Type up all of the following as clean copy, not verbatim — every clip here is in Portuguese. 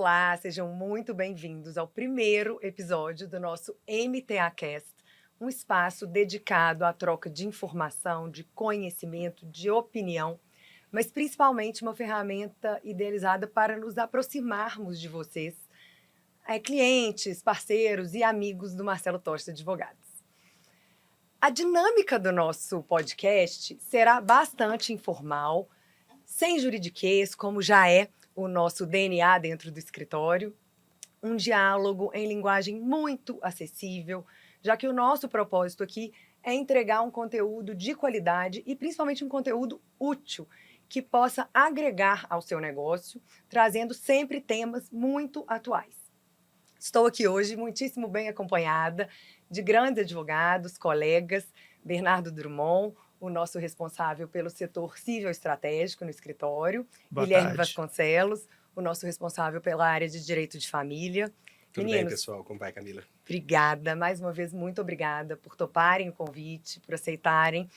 Olá, sejam muito bem-vindos ao primeiro episódio do nosso MTA Cast, um espaço dedicado à troca de informação, de conhecimento, de opinião, mas principalmente uma ferramenta idealizada para nos aproximarmos de vocês, clientes, parceiros e amigos do Marcelo Tosta Advogados. A dinâmica do nosso podcast será bastante informal, sem juridiquês, como já é o nosso DNA dentro do escritório, um diálogo em linguagem muito acessível, já que o nosso propósito aqui é entregar um conteúdo de qualidade e principalmente um conteúdo útil, que possa agregar ao seu negócio, trazendo sempre temas muito atuais. Estou aqui hoje muitíssimo bem acompanhada de grandes advogados, colegas, Bernardo Drummond, o nosso responsável pelo setor civil estratégico no escritório, Boa Guilherme tarde. Vasconcelos, o nosso responsável pela área de direito de família. Tudo bem, pessoal? Como vai, Camila? Obrigada, mais uma vez, muito obrigada por toparem o convite, por aceitarem.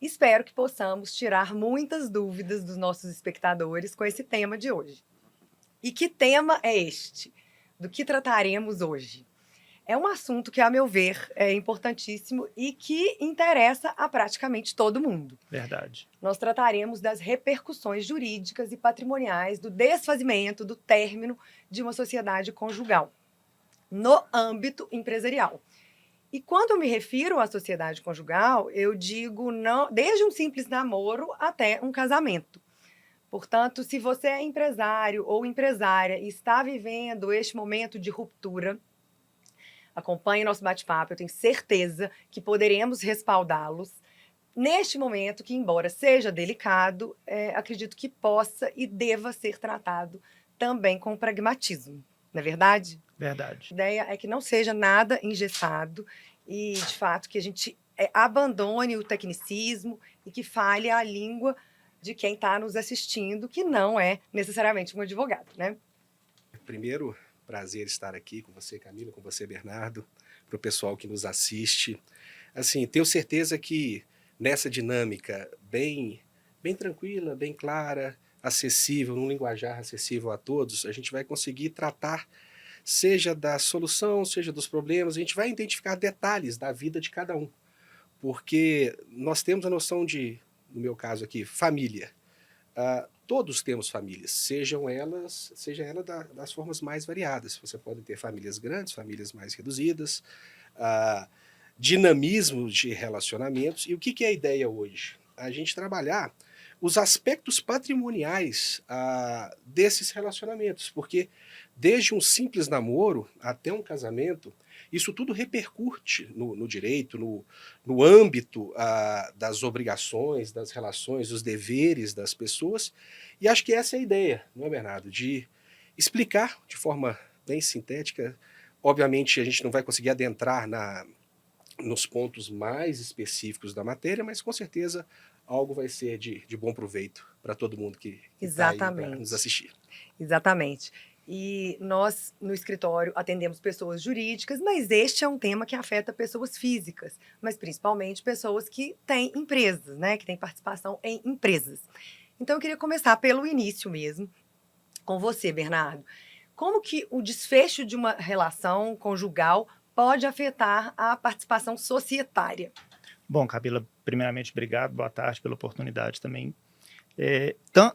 Espero que possamos tirar muitas dúvidas dos nossos espectadores com esse tema de hoje. E que tema é este? Do que trataremos hoje? É um assunto que, a meu ver, é importantíssimo e que interessa a praticamente todo mundo. Verdade. Nós trataremos das repercussões jurídicas e patrimoniais do desfazimento, do término de uma sociedade conjugal no âmbito empresarial. E quando eu me refiro à sociedade conjugal, eu digo não, desde um simples namoro até um casamento. Portanto, se você é empresário ou empresária e está vivendo este momento de ruptura, acompanhe nosso bate-papo, eu tenho certeza que poderemos respaldá-los neste momento que, embora seja delicado, acredito que possa e deva ser tratado também com pragmatismo, não é verdade? Verdade. A ideia é que não seja nada engessado e, de fato, que a gente abandone o tecnicismo e que fale a língua de quem está nos assistindo, que não é necessariamente um advogado, né? Primeiro, prazer estar aqui com você, Camila, com você, Bernardo, para o pessoal que nos assiste. Assim, tenho certeza que nessa dinâmica bem tranquila, bem clara, acessível, num linguajar acessível a todos, a gente vai conseguir tratar, seja da solução, seja dos problemas, a gente vai identificar detalhes da vida de cada um. Porque nós temos a noção de, no meu caso aqui, família. Todos temos famílias, seja ela das formas mais variadas. Você pode ter famílias grandes, famílias mais reduzidas, dinamismo de relacionamentos. E o que é a ideia hoje? A gente trabalhar os aspectos patrimoniais desses relacionamentos, porque desde um simples namoro até um casamento, isso tudo repercute no direito, no âmbito das obrigações, das relações, dos deveres das pessoas. E acho que essa é a ideia, não é, Bernardo? De explicar de forma bem sintética. Obviamente, a gente não vai conseguir adentrar nos pontos mais específicos da matéria, mas com certeza algo vai ser de bom proveito para todo mundo que está aí para nos assistir. Exatamente. E nós, no escritório, atendemos pessoas jurídicas, mas este é um tema que afeta pessoas físicas, mas principalmente pessoas que têm empresas, né, que têm participação em empresas. Então, eu queria começar pelo início mesmo, com você, Bernardo. Como que o desfecho de uma relação conjugal pode afetar a participação societária? Bom, Camila, primeiramente, obrigado, boa tarde pela oportunidade também.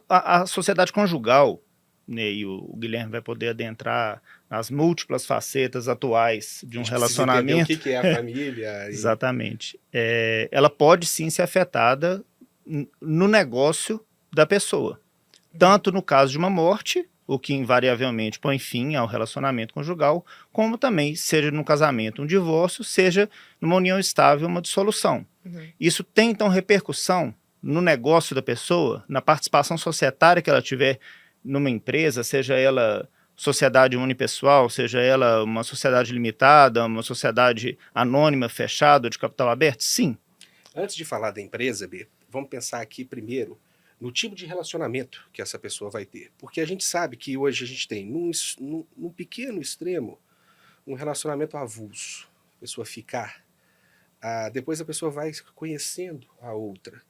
A sociedade conjugal, né, e o Guilherme vai poder adentrar nas múltiplas facetas atuais de um relacionamento. O que é a família. Exatamente. Ela pode sim ser afetada no negócio da pessoa. Tanto no caso de uma morte, o que invariavelmente põe fim ao relacionamento conjugal, como também, seja no casamento um divórcio, seja numa união estável uma dissolução. Isso tem, então, repercussão no negócio da pessoa, na participação societária que ela tiver numa empresa, seja ela sociedade unipessoal, seja ela uma sociedade limitada, uma sociedade anônima, fechada, de capital aberto? Sim. Antes de falar da empresa, B, vamos pensar aqui primeiro no tipo de relacionamento que essa pessoa vai ter. Porque a gente sabe que hoje a gente tem, num pequeno extremo, um relacionamento avulso. A pessoa ficar. Depois a pessoa vai conhecendo a outra.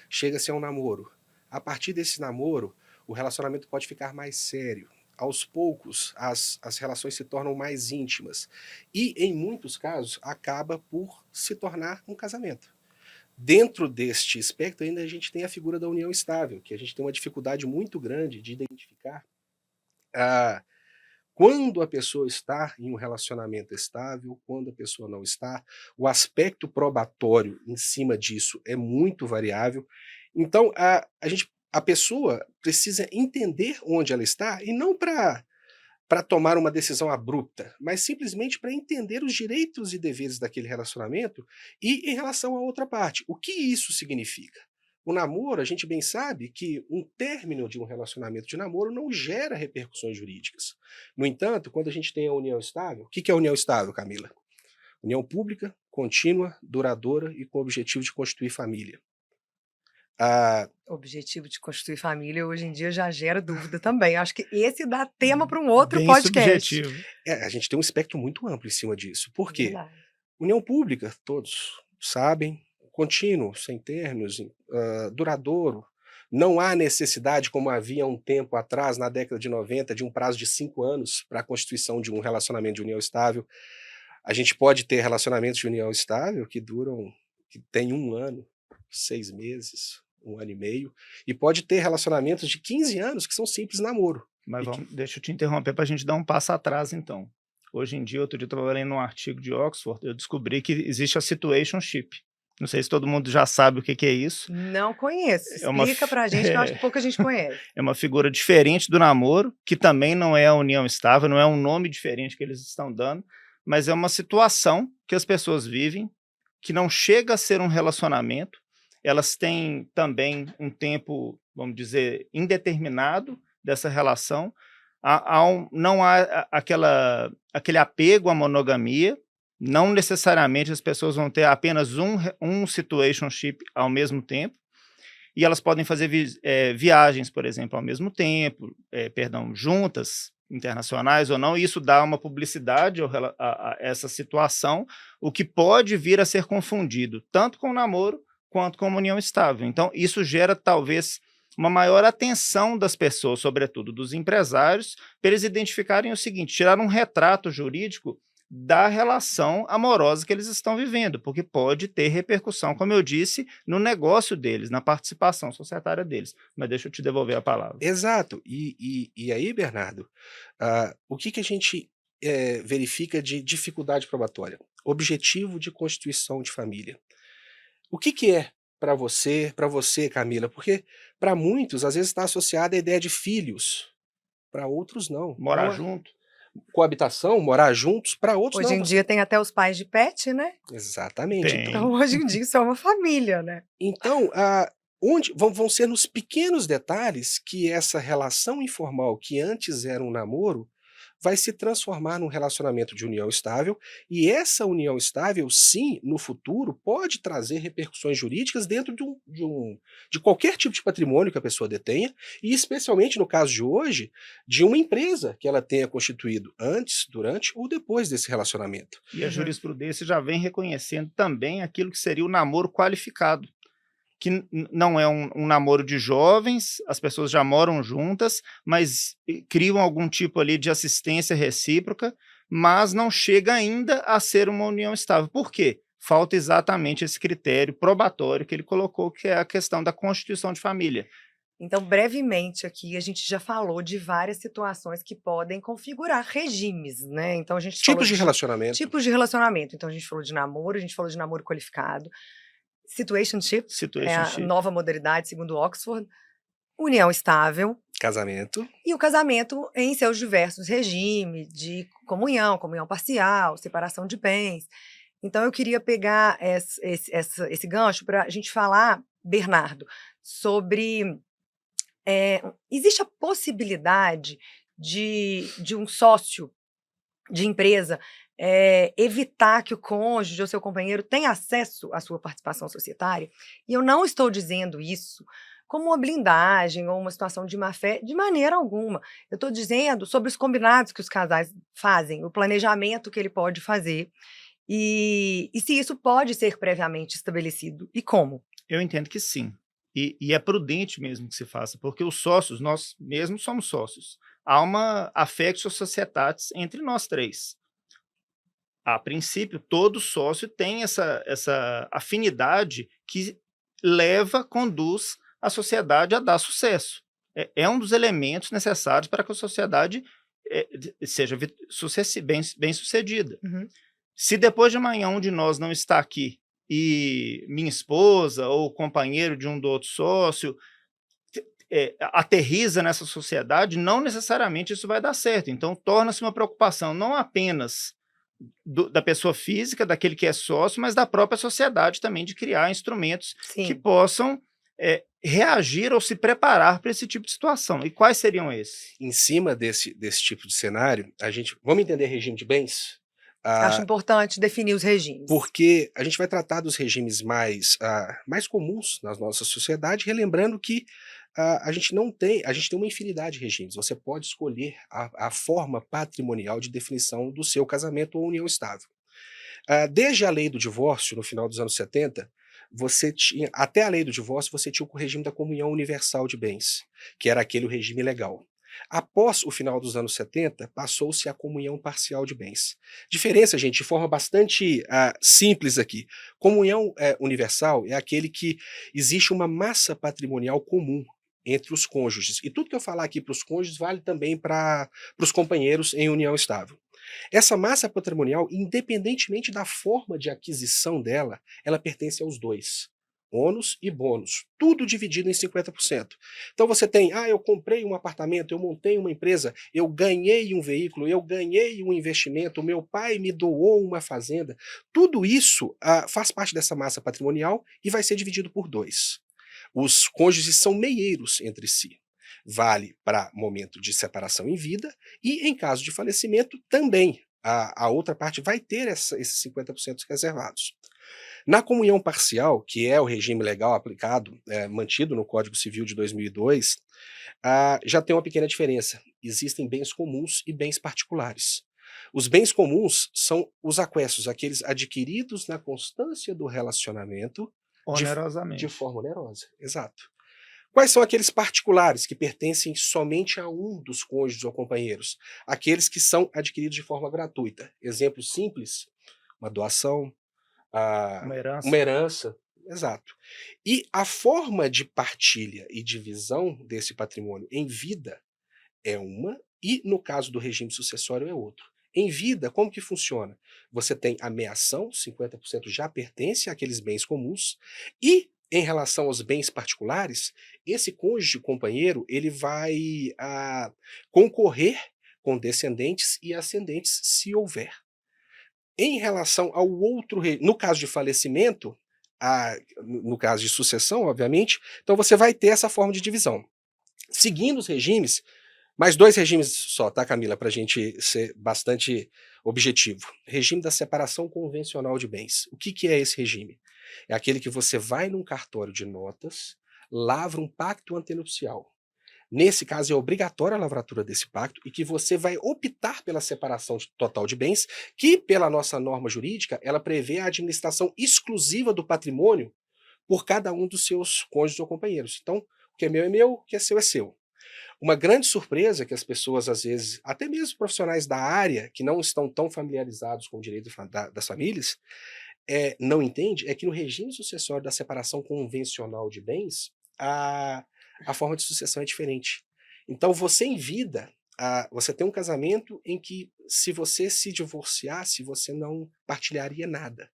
Chega-se a um namoro. A partir desse namoro, o relacionamento pode ficar mais sério. aos poucos, as relações se tornam mais íntimas. E, em muitos casos, acaba por se tornar um casamento. Dentro deste espectro, ainda a gente tem a figura da união estável, que a gente tem uma dificuldade muito grande de identificar quando a pessoa está em um relacionamento estável, quando a pessoa não está. O aspecto probatório em cima disso é muito variável. Então, a pessoa precisa entender onde ela está, e não para tomar uma decisão abrupta, mas simplesmente para entender os direitos e deveres daquele relacionamento e em relação à outra parte. O que isso significa? O namoro, a gente bem sabe que um término de um relacionamento de namoro não gera repercussões jurídicas. No entanto, quando a gente tem a união estável, o que é a união estável, Camila? União pública, contínua, duradoura e com o objetivo de constituir família. O objetivo de constituir família hoje em dia já gera dúvida também. Acho que esse dá tema para um outro Bem podcast. subjetivo. A gente tem um espectro muito amplo em cima disso. Por quê? Verdade. União pública, todos sabem, contínuo, sem termos, duradouro. Não há necessidade, como havia um tempo atrás, na década de 90, de um prazo de 5 anos para a constituição de um relacionamento de união estável. A gente pode ter relacionamentos de união estável que tem 1 ano, 6 meses, 1 ano e meio, e pode ter relacionamentos de 15 anos que são simples namoro. Mas deixa eu te interromper para a gente dar um passo atrás, então. Hoje em dia, outro dia eu estava lendo um artigo de Oxford, eu descobri que existe a situationship. Não sei se todo mundo já sabe o que é isso. Não conheço. É uma Explica pra gente, que eu acho que pouca gente conhece. É uma figura diferente do namoro, que também não é a união estável, não é um nome diferente que eles estão dando, mas é uma situação que as pessoas vivem, que não chega a ser um relacionamento. Elas têm também um tempo, vamos dizer, indeterminado dessa relação. Não há aquele apego à monogamia. Não necessariamente as pessoas vão ter apenas um situationship ao mesmo tempo, e elas podem fazer viagens, por exemplo, ao mesmo tempo, juntas, internacionais ou não, e isso dá uma publicidade a essa situação, o que pode vir a ser confundido tanto com o namoro quanto com a união estável. Então, isso gera talvez uma maior atenção das pessoas, sobretudo dos empresários, para eles identificarem o seguinte: tirar um retrato jurídico da relação amorosa que eles estão vivendo, porque pode ter repercussão, como eu disse, no negócio deles, na participação societária deles. Mas deixa eu te devolver a palavra. Exato. E aí, Bernardo, o que a gente verifica de dificuldade probatória? Objetivo de constituição de família. O que é para você, Camila? Porque para muitos, às vezes, está associada a ideia de filhos, para outros não. Morar junto. Coabitação, morar juntos, para outros não. Hoje em dia tem até os pais de pet, né? Exatamente. Tem. Então, hoje em dia isso é uma família, né? Então, onde vão ser nos pequenos detalhes que essa relação informal, que antes era um namoro, vai se transformar num relacionamento de união estável, e essa união estável, sim, no futuro, pode trazer repercussões jurídicas dentro de qualquer tipo de patrimônio que a pessoa detenha, e especialmente no caso de hoje, de uma empresa que ela tenha constituído antes, durante ou depois desse relacionamento. E a jurisprudência já vem reconhecendo também aquilo que seria o namoro qualificado, que não é um namoro de jovens, as pessoas já moram juntas, mas criam algum tipo ali de assistência recíproca, mas não chega ainda a ser uma união estável. Por quê? Falta exatamente esse critério probatório que ele colocou, que é a questão da constituição de família. Então, brevemente aqui, a gente já falou de várias situações que podem configurar regimes, né? Então, a gente falou Tipos de relacionamento. Tipos de relacionamento. Então, a gente falou de namoro, a gente falou de namoro qualificado. Situationship é a nova modalidade, segundo Oxford. União estável. Casamento. E o casamento em seus diversos regimes de comunhão, comunhão parcial, separação de bens. Então, eu queria pegar esse gancho para a gente falar, Bernardo, sobre... existe a possibilidade de um sócio de empresa evitar que o cônjuge ou seu companheiro tenha acesso à sua participação societária? E eu não estou dizendo isso como uma blindagem ou uma situação de má-fé, de maneira alguma. Eu estou dizendo sobre os combinados que os casais fazem, o planejamento que ele pode fazer, e se isso pode ser previamente estabelecido, e como? Eu entendo que sim. E é prudente mesmo que se faça, porque os sócios, nós mesmos somos sócios. há uma affectio societatis entre nós três. A princípio, todo sócio tem essa afinidade que conduz a sociedade a dar sucesso. É um dos elementos necessários para que a sociedade seja bem-sucedida. Uhum. Se depois de amanhã um de nós não está aqui e minha esposa ou companheiro de um do outro sócio aterriza nessa sociedade, não necessariamente isso vai dar certo. Então, torna-se uma preocupação não apenas da pessoa física, daquele que é sócio, mas da própria sociedade também, de criar instrumentos que possam reagir ou se preparar para esse tipo de situação. E quais seriam esses? Em cima desse tipo de cenário, vamos entender regime de bens? Acho importante definir os regimes. Porque a gente vai tratar dos regimes mais comuns na nossa sociedade, relembrando que a gente tem uma infinidade de regimes. Você pode escolher a forma patrimonial de definição do seu casamento ou união estável. Desde a lei do divórcio, no final dos anos 70, até a lei do divórcio, você tinha o regime da comunhão universal de bens, que era aquele regime legal. Após o final dos anos 70, passou-se a comunhão parcial de bens. Diferença, gente, de forma bastante simples aqui. Comunhão universal é aquele que existe uma massa patrimonial comum entre os cônjuges. E tudo que eu falar aqui para os cônjuges vale também para os companheiros em união estável. Essa massa patrimonial, independentemente da forma de aquisição dela, ela pertence aos dois. Ônus e bônus, tudo dividido em 50%. Então você tem, eu comprei um apartamento, eu montei uma empresa, eu ganhei um veículo, eu ganhei um investimento, meu pai me doou uma fazenda. Tudo isso faz parte dessa massa patrimonial e vai ser dividido por dois. Os cônjuges são meieiros entre si. Vale para momento de separação em vida e, em caso de falecimento, também. A outra parte vai ter esses 50% reservados. Na comunhão parcial, que é o regime legal aplicado, mantido no Código Civil de 2002, já tem uma pequena diferença. Existem bens comuns e bens particulares. Os bens comuns são os aquestos, aqueles adquiridos na constância do relacionamento onerosamente. De forma onerosa, exato. Quais são aqueles particulares que pertencem somente a um dos cônjuges ou companheiros? Aqueles que são adquiridos de forma gratuita. Exemplo simples, uma doação, uma herança. Exato. E a forma de partilha e divisão desse patrimônio em vida é uma, e no caso do regime sucessório é outro. Em vida, como que funciona? Você tem a meação, 50% já pertence àqueles bens comuns, e em relação aos bens particulares, esse cônjuge companheiro ele vai concorrer com descendentes e ascendentes, se houver. Em relação ao outro, no caso de falecimento, no caso de sucessão, obviamente, então você vai ter essa forma de divisão. Seguindo os regimes, mais dois regimes só, tá, Camila, para a gente ser bastante objetivo. Regime da separação convencional de bens. O que é esse regime? É aquele que você vai num cartório de notas, lavra um pacto antenupcial. Nesse caso, é obrigatória a lavratura desse pacto e que você vai optar pela separação total de bens, que, pela nossa norma jurídica, ela prevê a administração exclusiva do patrimônio por cada um dos seus cônjuges ou companheiros. Então, o que é meu, o que é seu é seu. Uma grande surpresa que as pessoas, às vezes, até mesmo profissionais da área, que não estão tão familiarizados com o direito das famílias, não entende, é que no regime sucessório da separação convencional de bens, a forma de sucessão é diferente. Então, você em vida, você tem um casamento em que, se você se divorciasse, você não partilharia nada.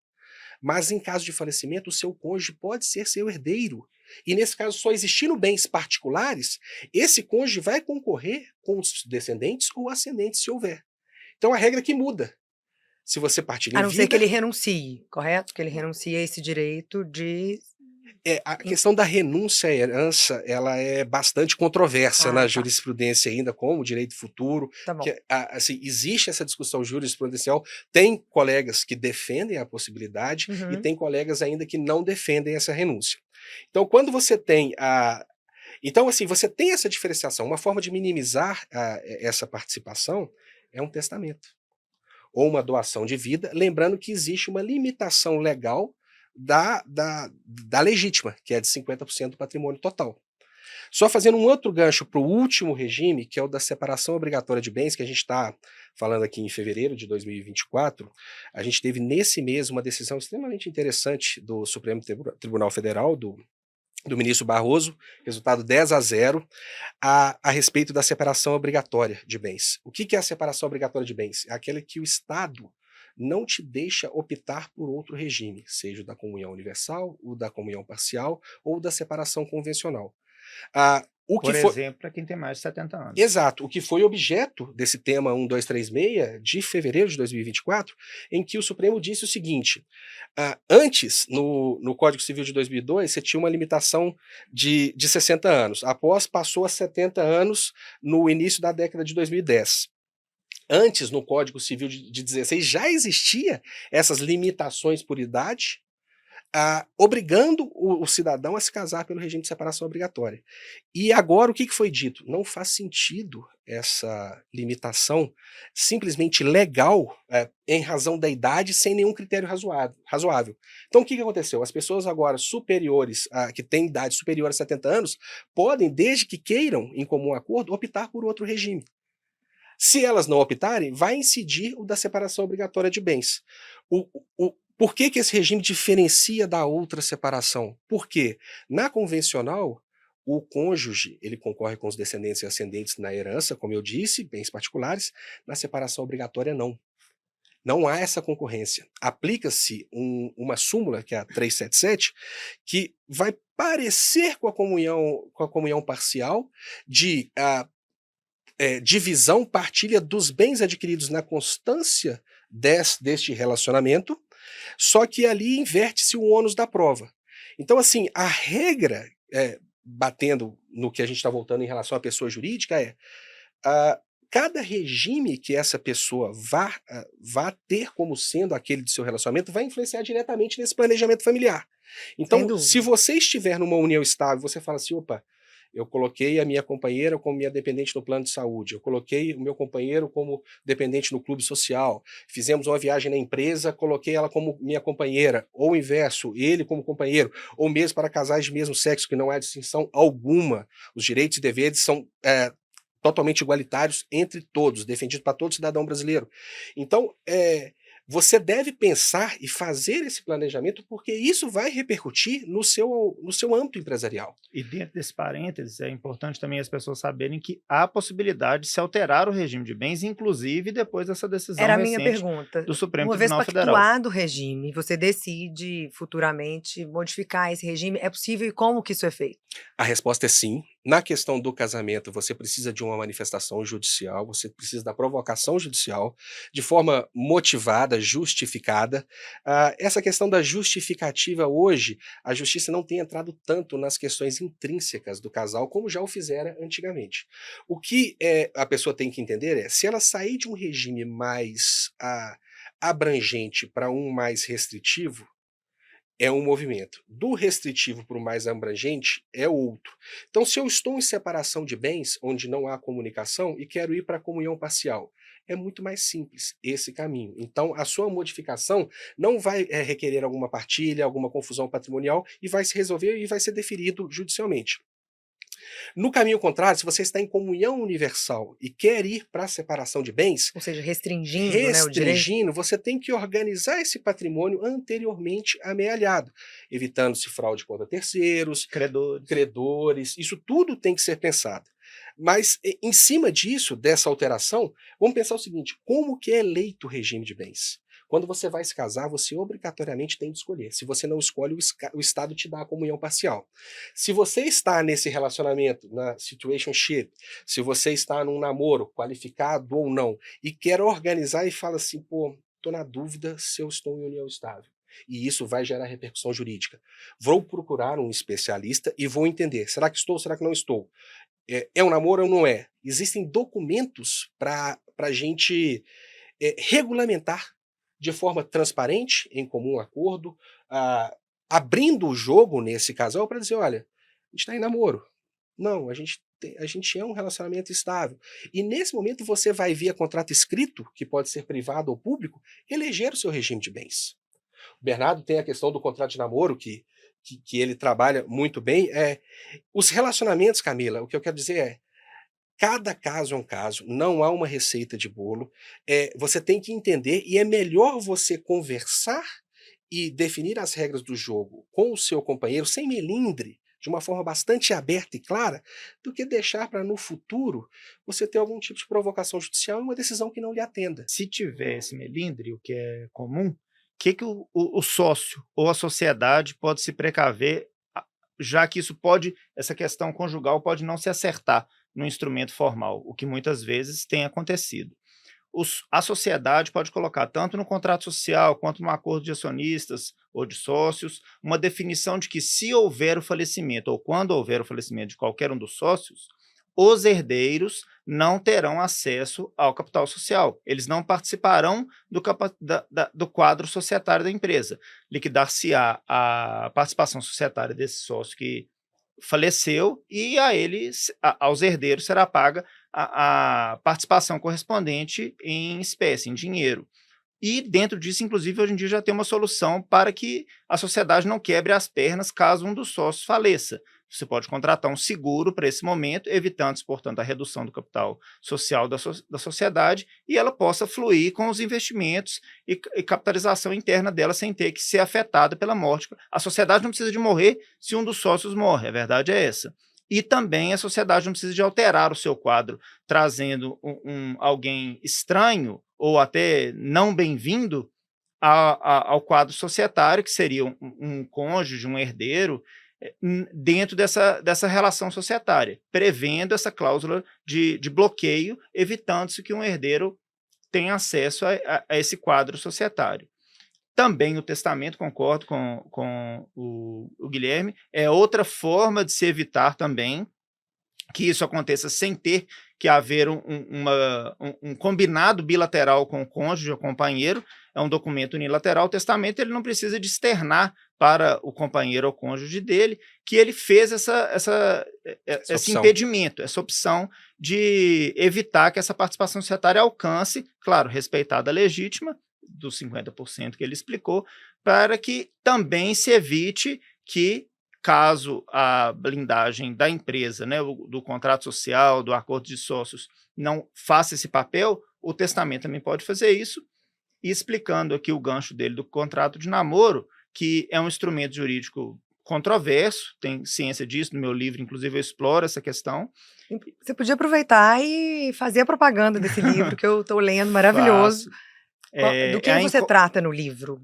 Mas, em caso de falecimento, o seu cônjuge pode ser seu herdeiro. E, nesse caso, só existindo bens particulares, esse cônjuge vai concorrer com os descendentes ou ascendentes, se houver. Então, a regra que muda. Se você partilha em vida... A não ser que ele renuncie, correto? Que ele renuncie a esse direito de... A questão da renúncia à herança, ela é bastante controversa na jurisprudência ainda, como o direito futuro. Tá bom. Assim, existe essa discussão jurisprudencial, tem colegas que defendem a possibilidade e tem colegas ainda que não defendem essa renúncia. Então, quando você tem Então, assim, você tem essa diferenciação. Uma forma de minimizar essa participação é um testamento ou uma doação de vida, lembrando que existe uma limitação legal da legítima, que é de 50% do patrimônio total. Só fazendo um outro gancho para o último regime, que é o da separação obrigatória de bens, que a gente está falando aqui em fevereiro de 2024, a gente teve nesse mês uma decisão extremamente interessante do Supremo Tribunal Federal, do ministro Barroso, resultado 10-0, a respeito da separação obrigatória de bens. O que é a separação obrigatória de bens? É aquela que o Estado não te deixa optar por outro regime, seja o da comunhão universal, o da comunhão parcial ou da separação convencional. Por exemplo, para quem tem mais de 70 anos. Exato, o que foi objeto desse tema 1236 de fevereiro de 2024, em que o Supremo disse o seguinte: antes, no Código Civil de 2002, você tinha uma limitação de 60 anos, após passou a 70 anos no início da década de 2010. Antes, no Código Civil de 16, já existia essas limitações por idade, obrigando o cidadão a se casar pelo regime de separação obrigatória. E agora o que foi dito? Não faz sentido essa limitação simplesmente legal em razão da idade sem nenhum critério razoável. Então o que aconteceu? As pessoas agora superiores, que têm idade superior a 70 anos, podem, desde que queiram, em comum acordo, optar por outro regime. Se elas não optarem, vai incidir o da separação obrigatória de bens. Por que esse regime diferencia da outra separação? Porque na convencional, o cônjuge ele concorre com os descendentes e ascendentes na herança, como eu disse, bens particulares. Na separação obrigatória, não. Não há essa concorrência. Aplica-se uma súmula, que é a 377, que vai parecer com a comunhão parcial de divisão, partilha dos bens adquiridos na constância deste relacionamento, só que ali inverte-se o ônus da prova. Então, assim, a regra, batendo no que a gente está voltando em relação à pessoa jurídica, cada regime que essa pessoa vá ter como sendo aquele do seu relacionamento vai influenciar diretamente nesse planejamento familiar. Então, se você estiver numa união estável, você fala assim, opa, eu coloquei a minha companheira como minha dependente no plano de saúde, eu coloquei o meu companheiro como dependente no clube social, fizemos uma viagem na empresa, coloquei ela como minha companheira, ou o inverso, ele como companheiro, ou mesmo para casais de mesmo sexo, que não há distinção alguma. Os direitos e deveres são totalmente igualitários entre todos, defendido para todo cidadão brasileiro. Então, você deve pensar e fazer esse planejamento, porque isso vai repercutir no seu âmbito empresarial. E dentro desse parênteses, é importante também as pessoas saberem que há possibilidade de se alterar o regime de bens, inclusive depois dessa decisão Era a recente minha pergunta. do Supremo Uma vez Tribunal Federal. pactuado o regime, você decide futuramente modificar esse regime, é possível e como que isso é feito? A resposta é sim. Na questão do casamento, você precisa de uma manifestação judicial, você precisa da provocação judicial, de forma motivada, justificada. Essa questão da justificativa hoje, a justiça não tem entrado tanto nas questões intrínsecas do casal, como já o fizera antigamente. O que a pessoa tem que entender é, se ela sair de um regime mais abrangente para um mais restritivo, é um movimento. Do restritivo para o mais abrangente é outro. Então, se eu estou em separação de bens, onde não há comunicação, e quero ir para a comunhão parcial, é muito mais simples esse caminho. Então, a sua modificação não vai requerer alguma partilha, alguma confusão patrimonial, e vai se resolver e vai ser deferido judicialmente. No caminho contrário, se você está em comunhão universal e quer ir para a separação de bens, ou seja, restringindo, né, o direito, você tem que organizar esse patrimônio anteriormente amealhado, evitando-se fraude contra terceiros, credores, isso tudo tem que ser pensado. Mas, em cima disso, dessa alteração, vamos pensar o seguinte, como que é eleito o regime de bens? Quando você vai se casar, você obrigatoriamente tem de escolher. Se você não escolhe, o Estado te dá a comunhão parcial. Se você está nesse relacionamento, na situationship, se você está num namoro, qualificado ou não, e quer organizar e fala assim, pô, estou na dúvida se eu estou em união estável. E isso vai gerar repercussão jurídica. Vou procurar um especialista e vou entender, será que estou ou será que não estou? É um namoro ou não é? Existem documentos para a gente regulamentar de forma transparente, em comum acordo, abrindo o jogo nesse casal para dizer, olha, a gente está em namoro. Não, a gente é um relacionamento estável. E nesse momento você vai via contrato escrito, que pode ser privado ou público, eleger o seu regime de bens. O Bernardo tem a questão do contrato de namoro, que que ele trabalha muito bem, os relacionamentos, Camila, o que eu quero dizer cada caso é um caso, não há uma receita de bolo, você tem que entender e é melhor você conversar e definir as regras do jogo com o seu companheiro sem melindre, de uma forma bastante aberta e clara, do que deixar para no futuro você ter algum tipo de provocação judicial e uma decisão que não lhe atenda. Se tiver esse melindre, o que é comum, que o sócio ou a sociedade pode se precaver, já que essa questão conjugal pode não se acertar no instrumento formal, o que muitas vezes tem acontecido. A sociedade pode colocar, tanto no contrato social quanto no acordo de acionistas ou de sócios, uma definição de que se houver o falecimento ou quando houver o falecimento de qualquer um dos sócios, os herdeiros não terão acesso ao capital social. Eles não participarão do quadro societário da empresa. Liquidar-se-á a participação societária desse sócio que faleceu e aos herdeiros será paga a participação correspondente em espécie, em dinheiro. E dentro disso, inclusive, hoje em dia já tem uma solução para que a sociedade não quebre as pernas caso um dos sócios faleça. Você pode contratar um seguro para esse momento, evitando, portanto, a redução do capital social da sociedade e ela possa fluir com os investimentos e capitalização interna dela sem ter que ser afetada pela morte. A sociedade não precisa de morrer se um dos sócios morre, a verdade é essa. E também a sociedade não precisa de alterar o seu quadro, trazendo alguém estranho ou até não bem-vindo ao quadro societário, que seria um cônjuge, um herdeiro, dentro dessa relação societária, prevendo essa cláusula de bloqueio, evitando-se que um herdeiro tenha acesso a esse quadro societário. Também o testamento, concordo com o Guilherme, é outra forma de se evitar também que isso aconteça sem ter que haver um combinado bilateral com o cônjuge ou companheiro. É um documento unilateral. O testamento ele não precisa de externar para o companheiro ou cônjuge dele que ele fez esse impedimento, essa opção de evitar que essa participação societária alcance, claro, respeitada a legítima, dos 50% que ele explicou, para que também se evite que, caso a blindagem da empresa, né, do contrato social, do acordo de sócios, não faça esse papel, o testamento também pode fazer isso, e explicando aqui o gancho dele do contrato de namoro, que é um instrumento jurídico controverso, tem ciência disso, no meu livro, inclusive, eu exploro essa questão. Você podia aproveitar e fazer a propaganda desse livro, que eu estou lendo, maravilhoso. Do que você trata no livro?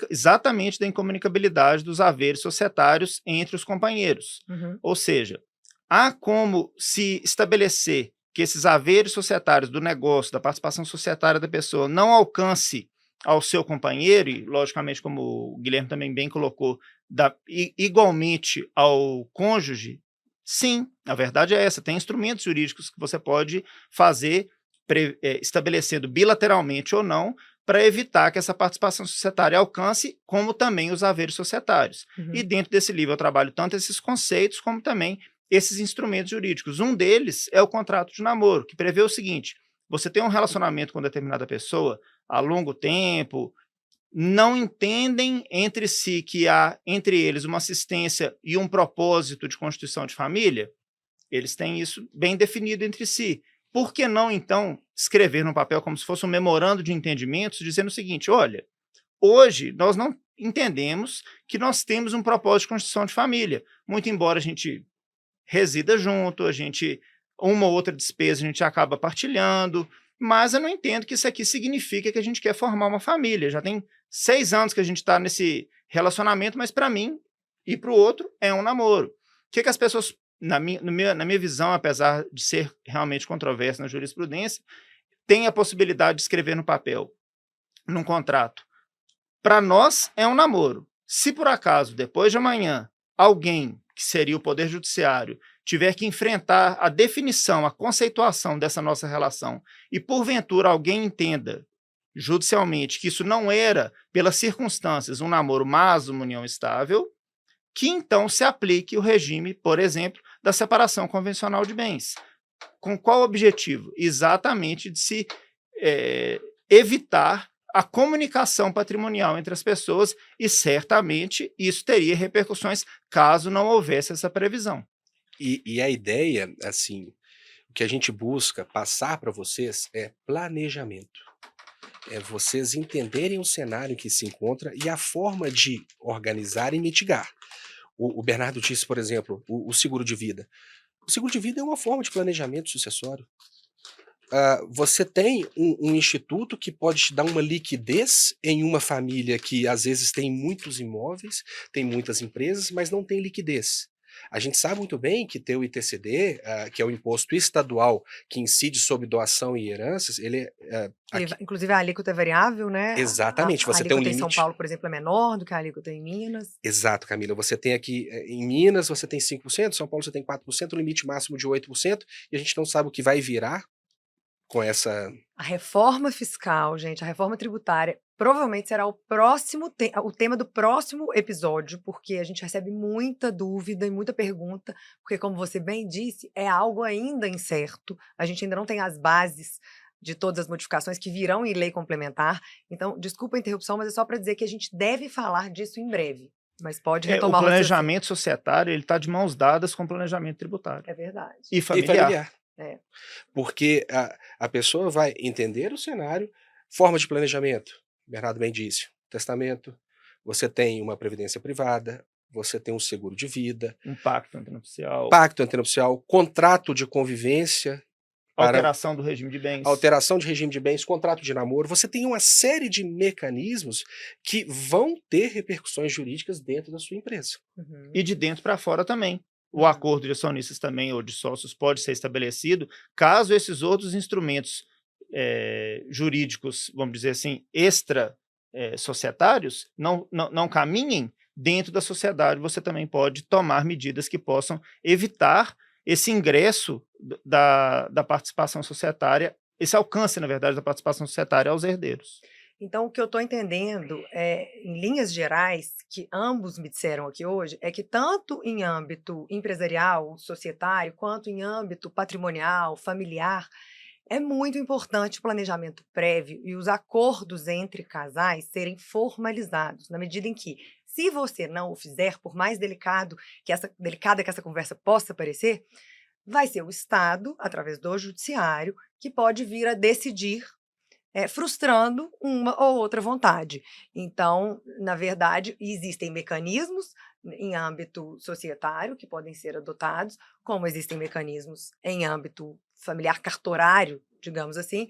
Exatamente da incomunicabilidade dos haveres societários entre os companheiros. Uhum. Ou seja, há como se estabelecer que esses haveres societários do negócio, da participação societária da pessoa, não alcance ao seu companheiro, e logicamente, como o Guilherme também bem colocou, igualmente ao cônjuge. Sim, a verdade é essa. Tem instrumentos jurídicos que você pode fazer estabelecendo bilateralmente ou não, para evitar que essa participação societária alcance, como também os haveres societários. Uhum. E dentro desse livro eu trabalho tanto esses conceitos, como também esses instrumentos jurídicos. Um deles é o contrato de namoro, que prevê o seguinte: você tem um relacionamento com determinada pessoa há longo tempo, não entendem entre si que há entre eles uma assistência e um propósito de constituição de família, eles têm isso bem definido entre si. Por que não, então, escrever no papel como se fosse um memorando de entendimentos, dizendo o seguinte: olha, hoje nós não entendemos que nós temos um propósito de constituição de família, muito embora a gente resida junto, uma ou outra despesa a gente acaba partilhando, mas eu não entendo que isso aqui significa que a gente quer formar uma família. Já tem 6 anos que a gente está nesse relacionamento, mas para mim e para o outro é um namoro. O que as pessoas... Na minha visão, apesar de ser realmente controverso na jurisprudência, tem a possibilidade de escrever no papel, num contrato. Para nós, é um namoro. Se por acaso, depois de amanhã, alguém, que seria o Poder Judiciário, tiver que enfrentar a definição, a conceituação dessa nossa relação, e porventura alguém entenda judicialmente que isso não era, pelas circunstâncias, um namoro, mas uma união estável, que então se aplique o regime, por exemplo, da separação convencional de bens. Com qual objetivo? Exatamente de se evitar a comunicação patrimonial entre as pessoas e certamente isso teria repercussões caso não houvesse essa previsão. E a ideia, assim, o que a gente busca passar para vocês é planejamento. É vocês entenderem o cenário em que se encontra e a forma de organizar e mitigar. O Bernardo disse, por exemplo, o seguro de vida. O seguro de vida é uma forma de planejamento sucessório. Você tem um instituto que pode te dar uma liquidez em uma família que às vezes tem muitos imóveis, tem muitas empresas, mas não tem liquidez. A gente sabe muito bem que ter o ITCD, que é o imposto estadual que incide sobre doação e heranças, ele é. Inclusive a alíquota é variável, né? Exatamente, A você tem um alíquota em São limite. Paulo, por exemplo, é menor do que a alíquota em Minas. Exato, Camila. Você tem aqui, em Minas, você tem 5%, São Paulo você tem 4%, o limite máximo de 8%, e a gente não sabe o que vai virar com essa. A reforma fiscal, gente, a reforma tributária, provavelmente será o tema do próximo episódio, porque a gente recebe muita dúvida e muita pergunta, porque, como você bem disse, é algo ainda incerto. A gente ainda não tem as bases de todas as modificações que virão em lei complementar. Então, desculpa a interrupção, mas é só para dizer que a gente deve falar disso em breve. Mas pode O retomar o raciocínio. planejamento societário ele está de mãos dadas com o planejamento tributário. É verdade. E E familiar. familiar. É. Porque a pessoa vai entender o cenário, forma de planejamento. Bernardo bem disse, testamento, você tem uma previdência privada, você tem um seguro de vida, Um pacto antenupcial, pacto antenupcial, contrato de convivência, alteração do regime de bens. alteração de regime de bens, contrato de namoro. Você tem uma série de mecanismos que vão ter repercussões jurídicas dentro da sua empresa. Uhum. E de dentro para fora também. O acordo de acionistas também ou de sócios pode ser estabelecido caso esses outros instrumentos jurídicos, vamos dizer assim, extra-societários, não caminhem dentro da sociedade. Você também pode tomar medidas que possam evitar esse ingresso da participação societária, esse alcance, na verdade, da participação societária aos herdeiros. Então, o que eu estou entendendo, em linhas gerais, que ambos me disseram aqui hoje, é que tanto em âmbito empresarial, societário, quanto em âmbito patrimonial, familiar, é muito importante o planejamento prévio e os acordos entre casais serem formalizados, na medida em que, se você não o fizer, por mais delicada que essa conversa possa parecer, vai ser o Estado, através do judiciário, que pode vir a decidir, frustrando uma ou outra vontade. Então, na verdade, existem mecanismos em âmbito societário que podem ser adotados, como existem mecanismos em âmbito familiar cartorário, digamos assim,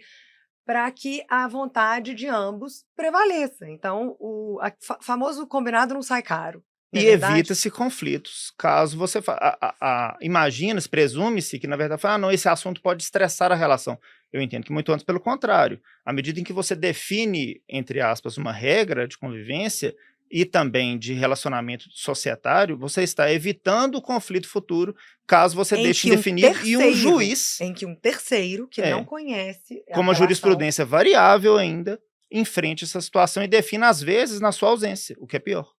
para que a vontade de ambos prevaleça. Então, o famoso combinado não sai caro. E evita-se conflitos, caso você imagina-se, presume-se que, na verdade, não, esse assunto pode estressar a relação. Eu entendo que muito antes pelo contrário. À medida em que você define, entre aspas, uma regra de convivência e também de relacionamento societário, você está evitando o conflito futuro, caso você deixe indefinido e um juiz... Em que um terceiro, que não conhece... Como a jurisprudência variável ainda, enfrente essa situação e defina, às vezes, na sua ausência, o que é pior.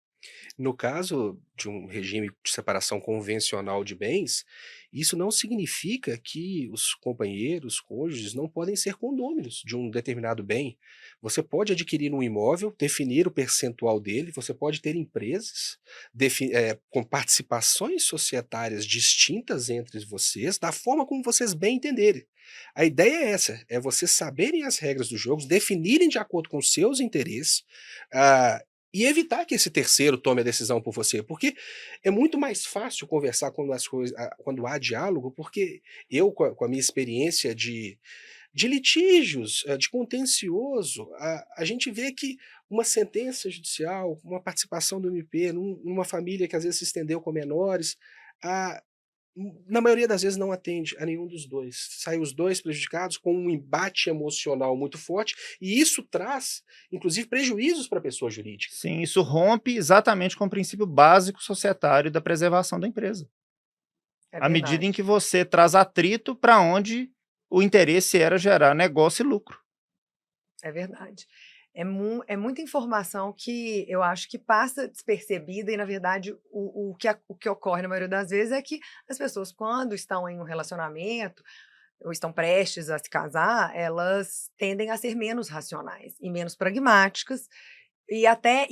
No caso de um regime de separação convencional de bens, isso não significa que os companheiros, cônjuges, não podem ser condôminos de um determinado bem. Você pode adquirir um imóvel, definir o percentual dele, você pode ter empresas com participações societárias distintas entre vocês, da forma como vocês bem entenderem. A ideia é essa, é vocês saberem as regras dos jogos, definirem de acordo com os seus interesses, e evitar que esse terceiro tome a decisão por você, porque é muito mais fácil conversar quando há diálogo, porque eu, com a minha experiência de litígios, de contencioso, a gente vê que uma sentença judicial, uma participação do MP, numa família que às vezes se estendeu com menores, na maioria das vezes não atende a nenhum dos dois. Saem os dois prejudicados com um embate emocional muito forte, e isso traz, inclusive, prejuízos para a pessoa jurídica. Sim, isso rompe exatamente com o princípio básico societário da preservação da empresa. À medida em que você traz atrito para onde o interesse era gerar negócio e lucro. É verdade. É muita informação que eu acho que passa despercebida e, na verdade, o que ocorre na maioria das vezes é que as pessoas, quando estão em um relacionamento, ou estão prestes a se casar, elas tendem a ser menos racionais e menos pragmáticas, e até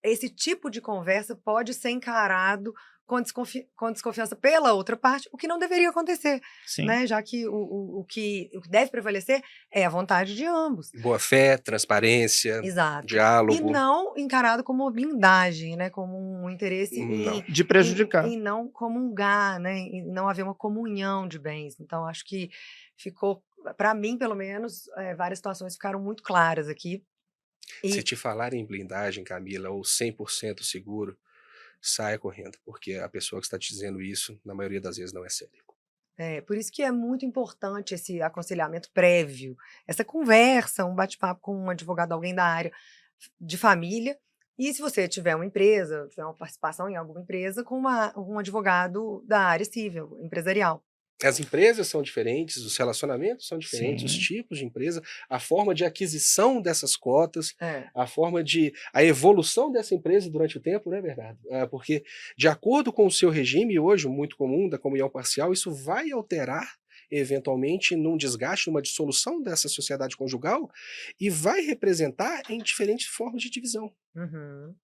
esse tipo de conversa pode ser encarado com desconfiança pela outra parte, o que não deveria acontecer, Sim. né, já que o que deve prevalecer é a vontade de ambos. Boa fé, transparência, Exato. E diálogo. não encarado como blindagem, né, como um interesse Não. De em prejudicar. em não comungar, né, em não haver uma comunhão de bens. Então acho que ficou, para mim pelo menos, várias situações ficaram muito claras aqui. Se E te falar em blindagem, Camila, ou 100% seguro, saia correndo, porque a pessoa que está te dizendo isso, na maioria das vezes, não é séria. por isso que é muito importante esse aconselhamento prévio, essa conversa, um bate-papo com um advogado, alguém da área de família. E se você tiver uma empresa, tiver uma participação em alguma empresa, com um advogado da área civil, empresarial. As empresas são diferentes, os relacionamentos são diferentes, os Sim. tipos de empresa, a forma de aquisição dessas cotas, É. a evolução dessa empresa durante o tempo, não é verdade? Porque, de acordo com o seu regime, hoje, muito comum, da comunhão parcial, isso vai alterar, eventualmente, num desgaste, numa dissolução dessa sociedade conjugal, e vai representar em diferentes formas de divisão. Uhum.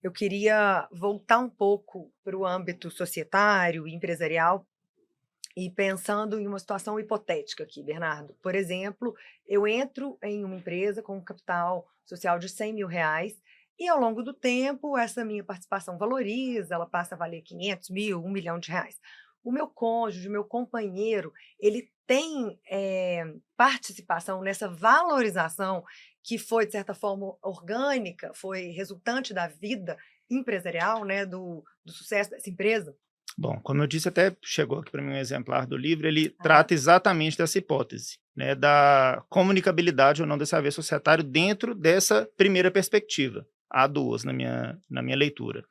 Eu queria voltar um pouco para o âmbito societário e empresarial e pensando em uma situação hipotética aqui, Bernardo. Por exemplo, eu entro em uma empresa com um capital social de R$ 100.000 e ao longo do tempo essa minha participação valoriza, ela passa a valer 500 mil, R$ 1 milhão. O meu cônjuge, o meu companheiro, ele tem participação nessa valorização que foi, de certa forma, orgânica, foi resultante da vida empresarial, né, do sucesso dessa empresa? Bom, como eu disse, até chegou aqui para mim um exemplar do livro, ele Aham. trata exatamente dessa hipótese, né, da comunicabilidade ou não desse haver societário dentro dessa primeira perspectiva. Há duas na minha leitura.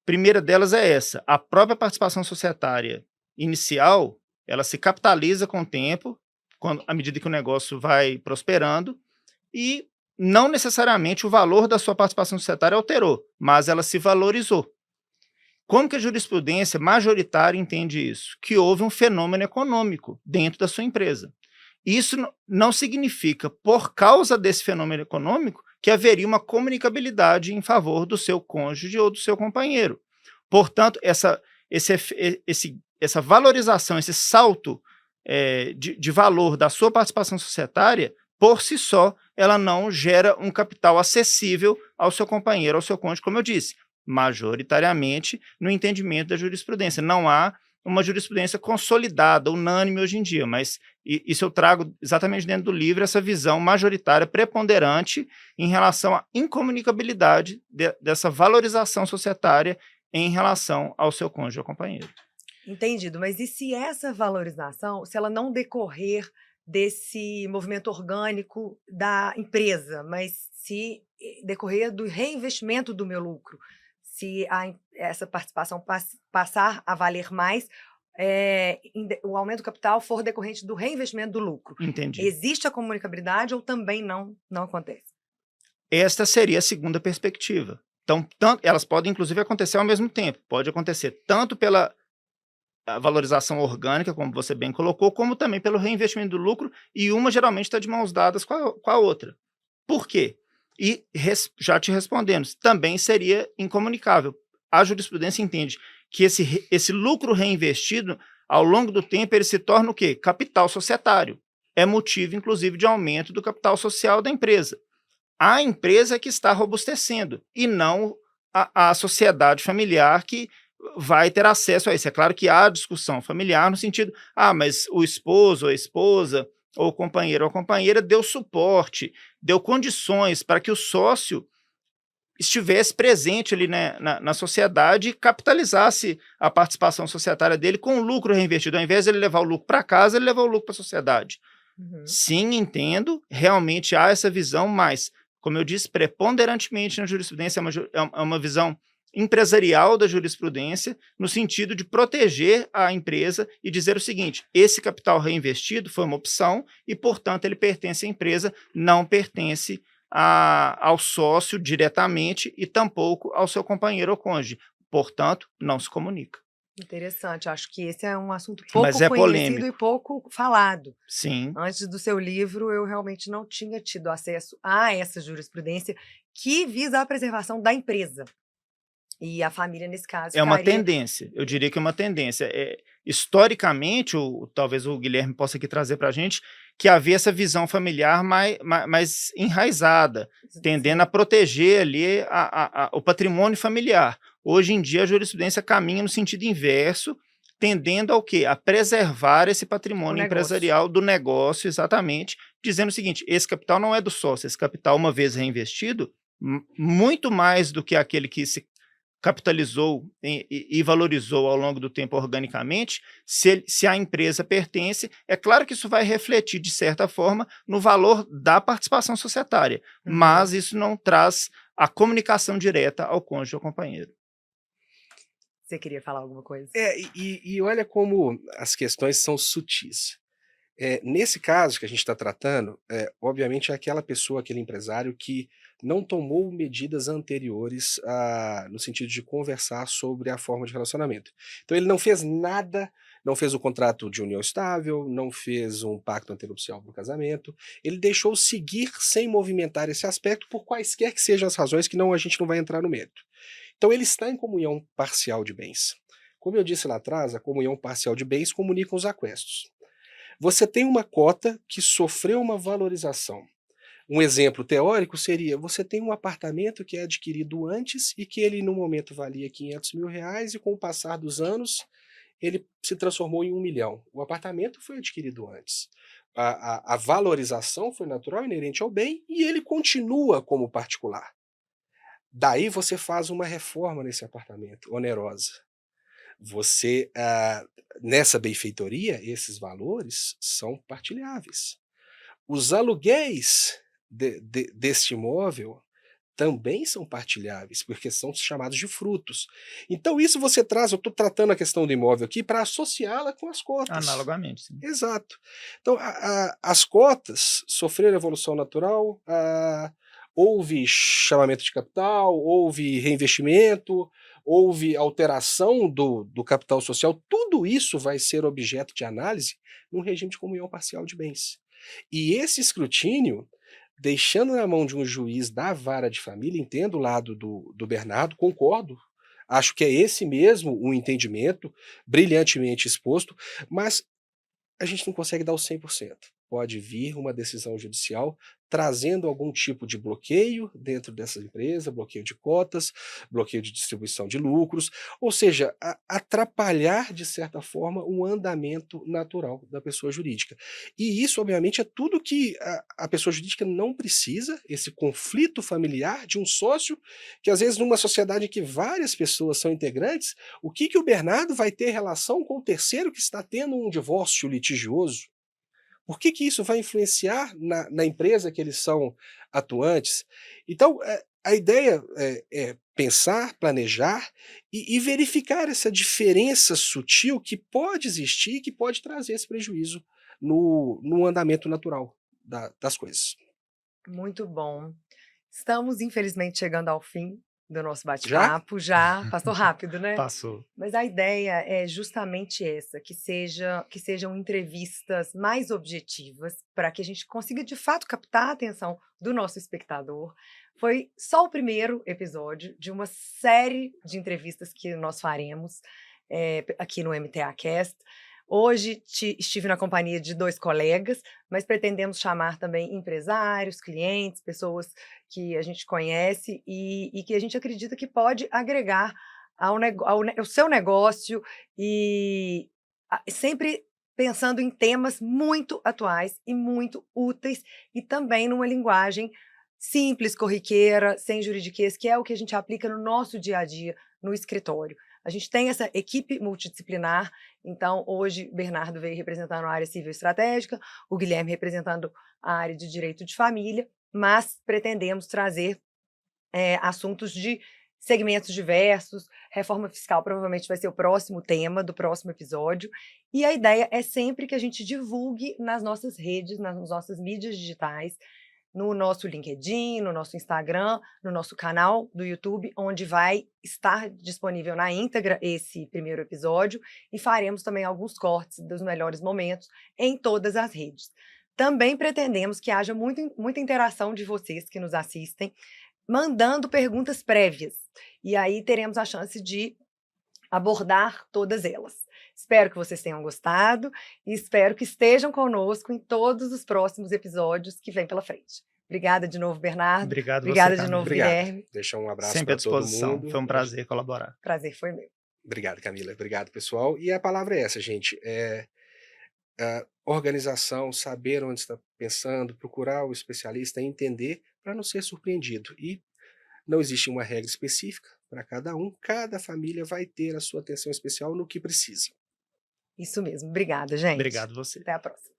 Primeira delas é essa: a própria participação societária inicial, ela se capitaliza com o tempo, à medida que o negócio vai prosperando, e não necessariamente o valor da sua participação societária alterou, mas ela se valorizou. Como que a jurisprudência majoritária entende isso? Que houve um fenômeno econômico dentro da sua empresa. Isso não significa, por causa desse fenômeno econômico, que haveria uma comunicabilidade em favor do seu cônjuge ou do seu companheiro. Portanto, essa valorização, esse salto de valor da sua participação societária, por si só, ela não gera um capital acessível ao seu companheiro, ao seu cônjuge, como eu disse, majoritariamente no entendimento da jurisprudência. Não há uma jurisprudência consolidada, unânime hoje em dia, mas isso eu trago exatamente dentro do livro, essa visão majoritária, preponderante em relação à incomunicabilidade dessa valorização societária em relação ao seu cônjuge ou companheiro. Entendido, mas e se essa valorização, se ela não decorrer desse movimento orgânico da empresa, mas se decorrer do reinvestimento do meu lucro? Se essa participação passar a valer mais, o aumento do capital for decorrente do reinvestimento do lucro. Entendi. Existe a comunicabilidade ou também não acontece? Esta seria a segunda perspectiva. Então, elas podem, inclusive, acontecer ao mesmo tempo. Pode acontecer tanto pela valorização orgânica, como você bem colocou, como também pelo reinvestimento do lucro, e uma geralmente está de mãos dadas com a outra. Por quê? E já te respondendo, também seria incomunicável. A jurisprudência entende que esse lucro reinvestido, ao longo do tempo, ele se torna o quê? Capital societário. É motivo, inclusive, de aumento do capital social da empresa. A empresa que está robustecendo, e não a sociedade familiar que vai ter acesso a isso. É claro que há discussão familiar no sentido, mas o esposo ou a esposa, ou o companheiro ou a companheira deu suporte, deu condições para que o sócio estivesse presente ali, né, na sociedade e capitalizasse a participação societária dele com o lucro reinvestido. Ao invés de ele levar o lucro para casa, ele levou o lucro para a sociedade. Uhum. Sim, entendo, realmente há essa visão, mas, como eu disse, preponderantemente na jurisprudência é uma visão empresarial da jurisprudência, no sentido de proteger a empresa e dizer o seguinte: esse capital reinvestido foi uma opção e, portanto, ele pertence à empresa, não pertence ao sócio diretamente e tampouco ao seu companheiro ou cônjuge. Portanto, não se comunica. Interessante, acho que esse é um assunto Mas pouco é conhecido polêmico. e pouco falado. Sim. Antes do seu livro, eu realmente não tinha tido acesso a essa jurisprudência que visa a preservação da empresa. E a família, nesse caso, É uma ficaria. tendência, eu diria que é uma tendência. Historicamente, talvez o Guilherme possa aqui trazer para a gente, que havia essa visão familiar mais enraizada, tendendo a proteger ali o patrimônio familiar. Hoje em dia, a jurisprudência caminha no sentido inverso, tendendo ao quê? A preservar esse O patrimônio negócio. empresarial do negócio, exatamente, dizendo o seguinte: esse capital não é do sócio, esse capital, uma vez reinvestido, muito mais do que aquele que se capitalizou e valorizou ao longo do tempo organicamente, se a empresa pertence, é claro que isso vai refletir, de certa forma, no valor da participação societária, mas isso não traz a comunicação direta ao cônjuge ou companheiro. Você queria falar alguma coisa? E olha como as questões são sutis. Nesse caso que a gente está tratando, obviamente é aquela pessoa, aquele empresário que não tomou medidas anteriores no sentido de conversar sobre a forma de relacionamento. Então ele não fez nada, não fez o contrato de união estável, não fez um pacto antenupcial para o casamento, ele deixou seguir sem movimentar esse aspecto por quaisquer que sejam as razões que a gente não vai entrar no mérito. Então ele está em comunhão parcial de bens. Como eu disse lá atrás, a comunhão parcial de bens comunica os aquestos. Você tem uma cota que sofreu uma valorização. Um exemplo teórico seria, você tem um apartamento que é adquirido antes e que ele no momento valia R$ 500.000 e com o passar dos anos ele se transformou em 1 milhão. O apartamento foi adquirido antes. A valorização foi natural, inerente ao bem, e ele continua como particular. Daí você faz uma reforma nesse apartamento, onerosa. Você, nessa benfeitoria, esses valores são partilháveis. Os aluguéis deste imóvel também são partilháveis, porque são chamados de frutos. Então isso você traz, eu estou tratando a questão do imóvel aqui para associá-la com as cotas. Analogamente, sim. Exato. Então as cotas sofreram evolução natural, houve chamamento de capital, houve reinvestimento, houve alteração do capital social, tudo isso vai ser objeto de análise num regime de comunhão parcial de bens. E esse escrutínio, deixando na mão de um juiz da vara de família, entendo o lado do Bernardo, concordo, acho que é esse mesmo o entendimento, brilhantemente exposto, mas a gente não consegue dar o 100%. Pode vir uma decisão judicial trazendo algum tipo de bloqueio dentro dessa empresa, bloqueio de cotas, bloqueio de distribuição de lucros, ou seja, atrapalhar, de certa forma, o andamento natural da pessoa jurídica. E isso, obviamente, é tudo que a pessoa jurídica não precisa, esse conflito familiar de um sócio, que às vezes numa sociedade em que várias pessoas são integrantes, o que o Bernardo vai ter relação com o terceiro que está tendo um divórcio litigioso? Por que isso vai influenciar na empresa que eles são atuantes? Então, a ideia é pensar, planejar e verificar essa diferença sutil que pode existir e que pode trazer esse prejuízo no andamento natural das coisas. Muito bom. Estamos, infelizmente, chegando ao fim do nosso Já? bate-papo. Já passou rápido, né? Passou. Mas a ideia é justamente essa, que sejam entrevistas mais objetivas, para que a gente consiga, de fato, captar a atenção do nosso espectador. Foi só o primeiro episódio de uma série de entrevistas que nós faremos aqui no MTA Cast. Hoje estive na companhia de 2 colegas, mas pretendemos chamar também empresários, clientes, pessoas que a gente conhece e que a gente acredita que pode agregar ao seu negócio e sempre pensando em temas muito atuais e muito úteis e também numa linguagem simples, corriqueira, sem juridiquês, que é o que a gente aplica no nosso dia a dia no escritório. A gente tem essa equipe multidisciplinar, então hoje Bernardo veio representando a área civil estratégica, o Guilherme representando a área de direito de família, mas pretendemos trazer assuntos de segmentos diversos, reforma fiscal provavelmente vai ser o próximo tema do próximo episódio, e a ideia é sempre que a gente divulgue nas nossas redes, nas nossas mídias digitais, no nosso LinkedIn, no nosso Instagram, no nosso canal do YouTube, onde vai estar disponível na íntegra esse primeiro episódio, e faremos também alguns cortes dos melhores momentos em todas as redes. Também pretendemos que haja muita interação de vocês que nos assistem, mandando perguntas prévias, e aí teremos a chance de abordar todas elas. Espero que vocês tenham gostado e espero que estejam conosco em todos os próximos episódios que vem pela frente. Obrigada de novo, Bernardo. Obrigado Obrigada você, de novo, Obrigado. Guilherme. Deixar um abraço Sempre à para todo disposição. mundo. Foi um prazer colaborar. Prazer foi meu. Obrigado, Camila. Obrigado, pessoal. E a palavra é essa, gente. Organização, saber onde está pensando, procurar o especialista, entender para não ser surpreendido. E não existe uma regra específica para cada um. Cada família vai ter a sua atenção especial no que precisa. Isso mesmo. Obrigada, gente. Obrigado você. Até a próxima.